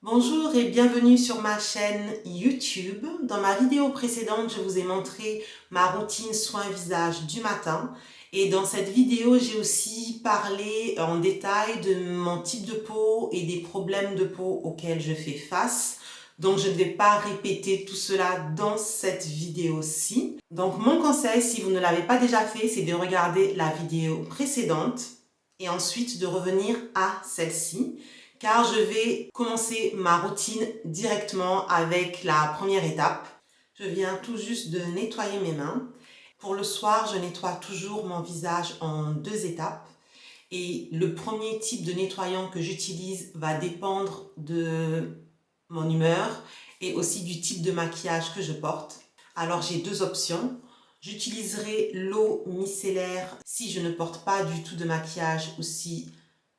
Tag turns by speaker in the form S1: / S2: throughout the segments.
S1: Bonjour et bienvenue sur ma chaîne YouTube. Dans ma vidéo précédente, je vous ai montré ma routine soin visage du matin. Et dans cette vidéo, j'ai aussi parlé en détail de mon type de peau et des problèmes de peau auxquels je fais face. Donc, je ne vais pas répéter tout cela dans cette vidéo-ci. Donc, mon conseil, si vous ne l'avez pas déjà fait, c'est de regarder la vidéo précédente et ensuite de revenir à celle-ci. Car je vais commencer ma routine directement avec la première étape. Je viens tout juste de nettoyer mes mains. Pour le soir, je nettoie toujours mon visage en 2 étapes. Et le premier type de nettoyant que j'utilise va dépendre de mon humeur et aussi du type de maquillage que je porte. Alors j'ai 2 options. J'utiliserai l'eau micellaire si je ne porte pas du tout de maquillage ou si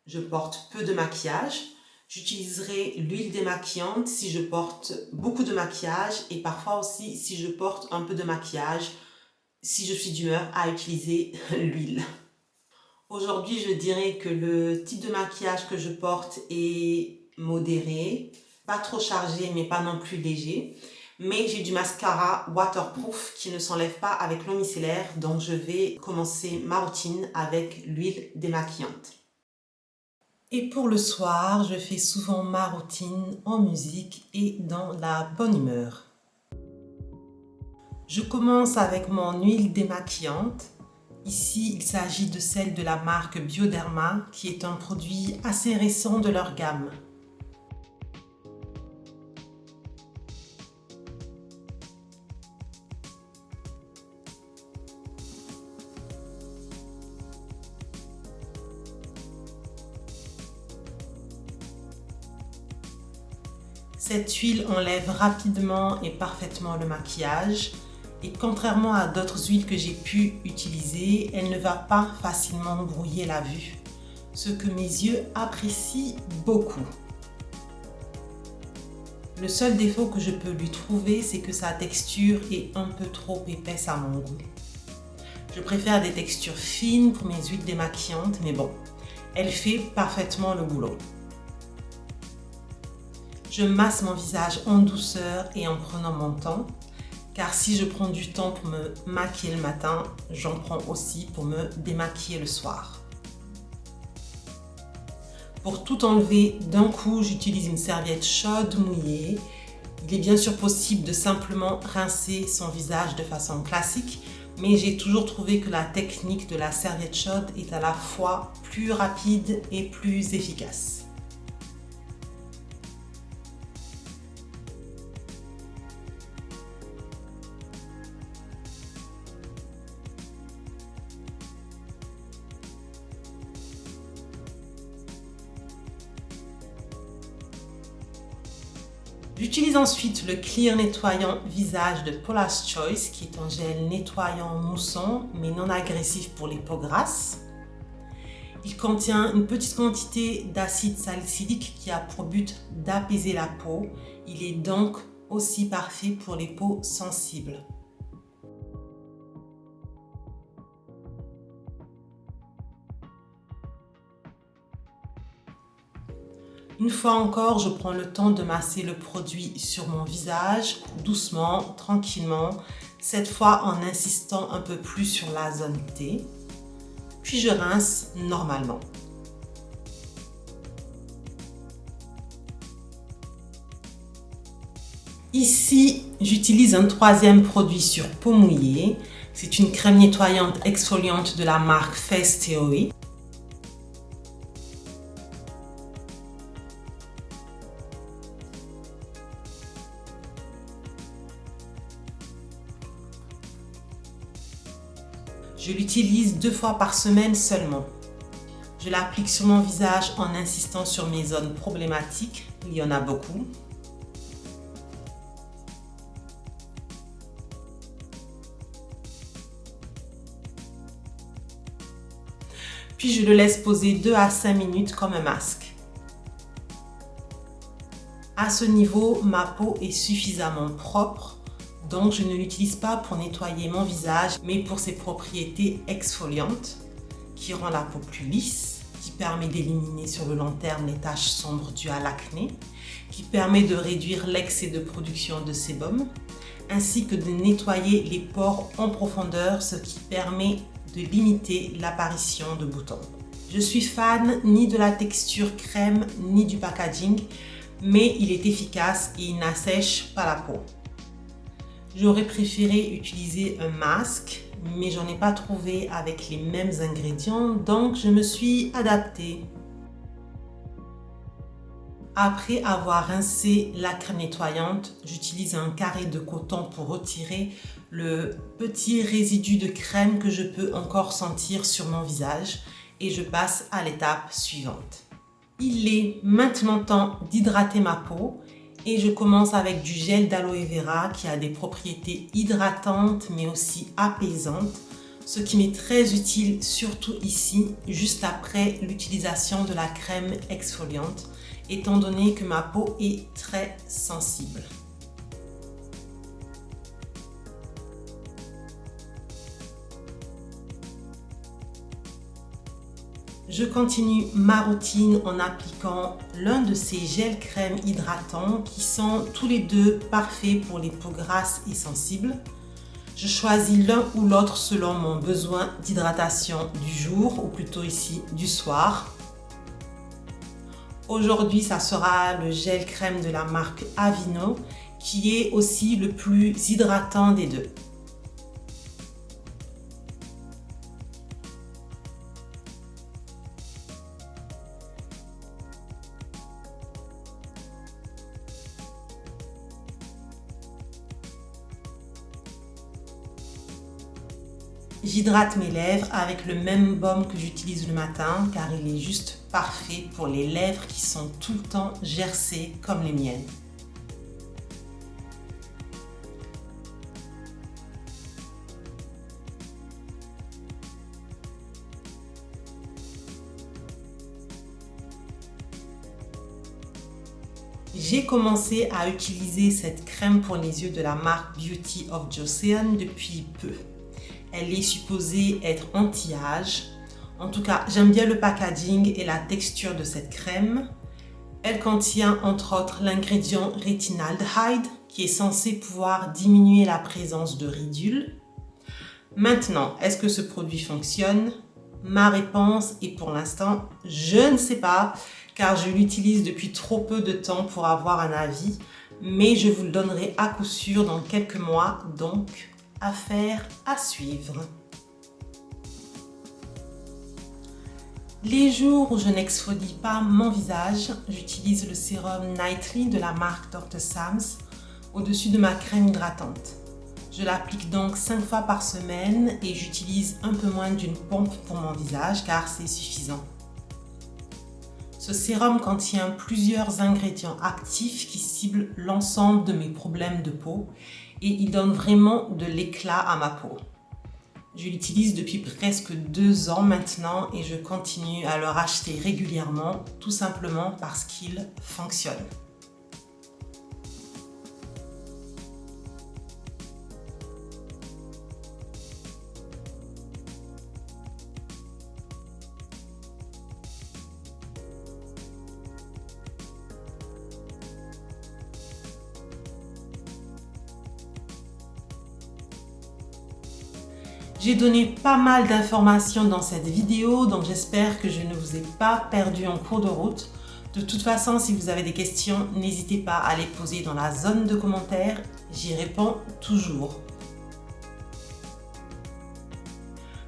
S1: je porte peu de maquillage. J'utiliserai l'huile démaquillante si je porte beaucoup de maquillage et parfois aussi si je porte un peu de maquillage, si je suis d'humeur à utiliser l'huile. Aujourd'hui, je dirais que le type de maquillage que je porte est modéré, pas trop chargé mais pas non plus léger. Mais j'ai du mascara waterproof qui ne s'enlève pas avec l'eau micellaire, donc je vais commencer ma routine avec l'huile démaquillante. Et pour le soir, je fais souvent ma routine en musique et dans la bonne humeur. Je commence avec mon huile démaquillante. Ici, il s'agit de celle de la marque Bioderma, qui est un produit assez récent de leur gamme. Cette huile enlève rapidement et parfaitement le maquillage et contrairement à d'autres huiles que j'ai pu utiliser, elle ne va pas facilement brouiller la vue, ce que mes yeux apprécient beaucoup. Le seul défaut que je peux lui trouver, c'est que sa texture est un peu trop épaisse à mon goût. Je préfère des textures fines pour mes huiles démaquillantes, mais bon, elle fait parfaitement le boulot. Je masse mon visage en douceur et en prenant mon temps, car si je prends du temps pour me maquiller le matin, j'en prends aussi pour me démaquiller le soir. Pour tout enlever d'un coup, j'utilise une serviette chaude mouillée. Il est bien sûr possible de simplement rincer son visage de façon classique, mais j'ai toujours trouvé que la technique de la serviette chaude est à la fois plus rapide et plus efficace. J'utilise ensuite le Clear nettoyant visage de Paula's Choice qui est un gel nettoyant moussant mais non agressif pour les peaux grasses. Il contient une petite quantité d'acide salicylique qui a pour but d'apaiser la peau. Il est donc aussi parfait pour les peaux sensibles. Une fois encore, je prends le temps de masser le produit sur mon visage, doucement, tranquillement, cette fois en insistant un peu plus sur la zone T. Puis je rince normalement. Ici, j'utilise un troisième produit sur peau mouillée. C'est une crème nettoyante exfoliante de la marque Face Theory. Je l'utilise 2 fois par semaine seulement. Je l'applique sur mon visage en insistant sur mes zones problématiques. Il y en a beaucoup. Puis je le laisse poser 2 à 5 minutes comme un masque. À ce niveau, ma peau est suffisamment propre. Donc je ne l'utilise pas pour nettoyer mon visage, mais pour ses propriétés exfoliantes qui rend la peau plus lisse, qui permet d'éliminer sur le long terme les taches sombres dues à l'acné, qui permet de réduire l'excès de production de sébum, ainsi que de nettoyer les pores en profondeur, ce qui permet de limiter l'apparition de boutons. Je suis fan ni de la texture crème ni du packaging, mais il est efficace et il n'assèche pas la peau. J'aurais préféré utiliser un masque, mais j'en ai pas trouvé avec les mêmes ingrédients, donc je me suis adaptée. Après avoir rincé la crème nettoyante, j'utilise un carré de coton pour retirer le petit résidu de crème que je peux encore sentir sur mon visage et je passe à l'étape suivante. Il est maintenant temps d'hydrater ma peau et je commence avec du gel d'aloe vera qui a des propriétés hydratantes mais aussi apaisantes, ce qui m'est très utile surtout ici, juste après l'utilisation de la crème exfoliante, étant donné que ma peau est très sensible. Je continue ma routine en appliquant l'un de ces gels crème hydratants qui sont tous les deux parfaits pour les peaux grasses et sensibles. Je choisis l'un ou l'autre selon mon besoin d'hydratation du jour ou plutôt ici du soir. Aujourd'hui, ça sera le gel crème de la marque Aveeno qui est aussi le plus hydratant des deux. J'hydrate mes lèvres avec le même baume que j'utilise le matin car il est juste parfait pour les lèvres qui sont tout le temps gercées comme les miennes. J'ai commencé à utiliser cette crème pour les yeux de la marque Beauty of Joseon depuis peu. Elle est supposée être anti-âge. En tout cas, j'aime bien le packaging et la texture de cette crème. Elle contient entre autres l'ingrédient rétinaldehyde qui est censé pouvoir diminuer la présence de ridules. Maintenant, est-ce que ce produit fonctionne? Ma réponse est pour l'instant, je ne sais pas, car je l'utilise depuis trop peu de temps pour avoir un avis, mais je vous le donnerai à coup sûr dans quelques mois, donc affaire à suivre. Les jours où je n'exfolie pas mon visage, j'utilise le sérum Nightly de la marque Dr. Sam's au-dessus de ma crème hydratante. Je l'applique donc 5 fois par semaine et j'utilise un peu moins d'une pompe pour mon visage car c'est suffisant. Ce sérum contient plusieurs ingrédients actifs qui ciblent l'ensemble de mes problèmes de peau et il donne vraiment de l'éclat à ma peau. Je l'utilise depuis presque 2 ans maintenant et je continue à le racheter régulièrement tout simplement parce qu'il fonctionne. J'ai donné pas mal d'informations dans cette vidéo, donc j'espère que je ne vous ai pas perdu en cours de route. De toute façon, si vous avez des questions, n'hésitez pas à les poser dans la zone de commentaires, j'y réponds toujours.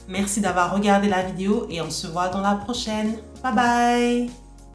S1: Merci d'avoir regardé la vidéo et on se voit dans la prochaine. Bye bye!